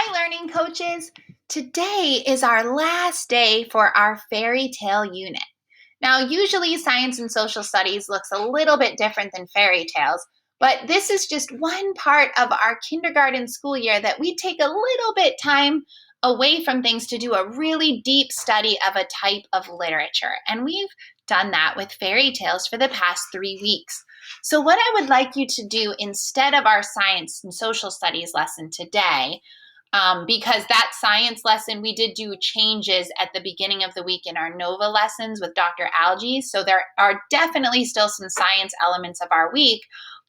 Hi, learning coaches. Today is our last day for our fairy tale unit. Now, usually science and social studies looks a little bit different than fairy tales, but this is just one part of our kindergarten school year that we take a little bit time away from things to do a really deep study of a type of literature. And we've done that with fairy tales for the past 3 weeks. So, what I would like you to do instead of our science and social studies lesson today, because that science lesson, we did do changes at the beginning of the week in our NOVA lessons with Dr. Algie. So there are definitely still some science elements of our week.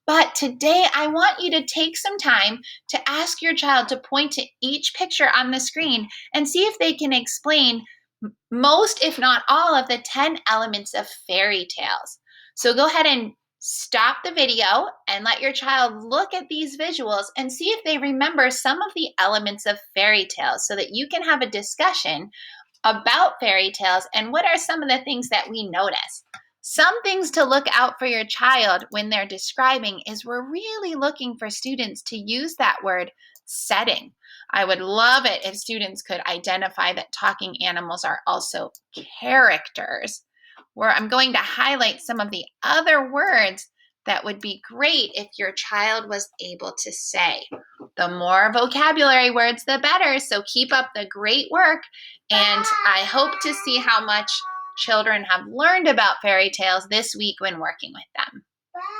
But today, I want you to take some time to ask your child to point to each picture on the screen and see if they can explain most, if not all, of the 10 elements of fairy tales. So go ahead and stop the video and let your child look at these visuals and see if they remember some of the elements of fairy tales so that you can have a discussion about fairy tales and what are some of the things that we notice. Some things to look out for your child when they're describing is we're really looking for students to use that word setting. I would love it if students could identify that talking animals are also characters. Where I'm going to highlight some of the other words that would be great if your child was able to say. The more vocabulary words, the better. So keep up the great work. And I hope to see how much children have learned about fairy tales this week when working with them.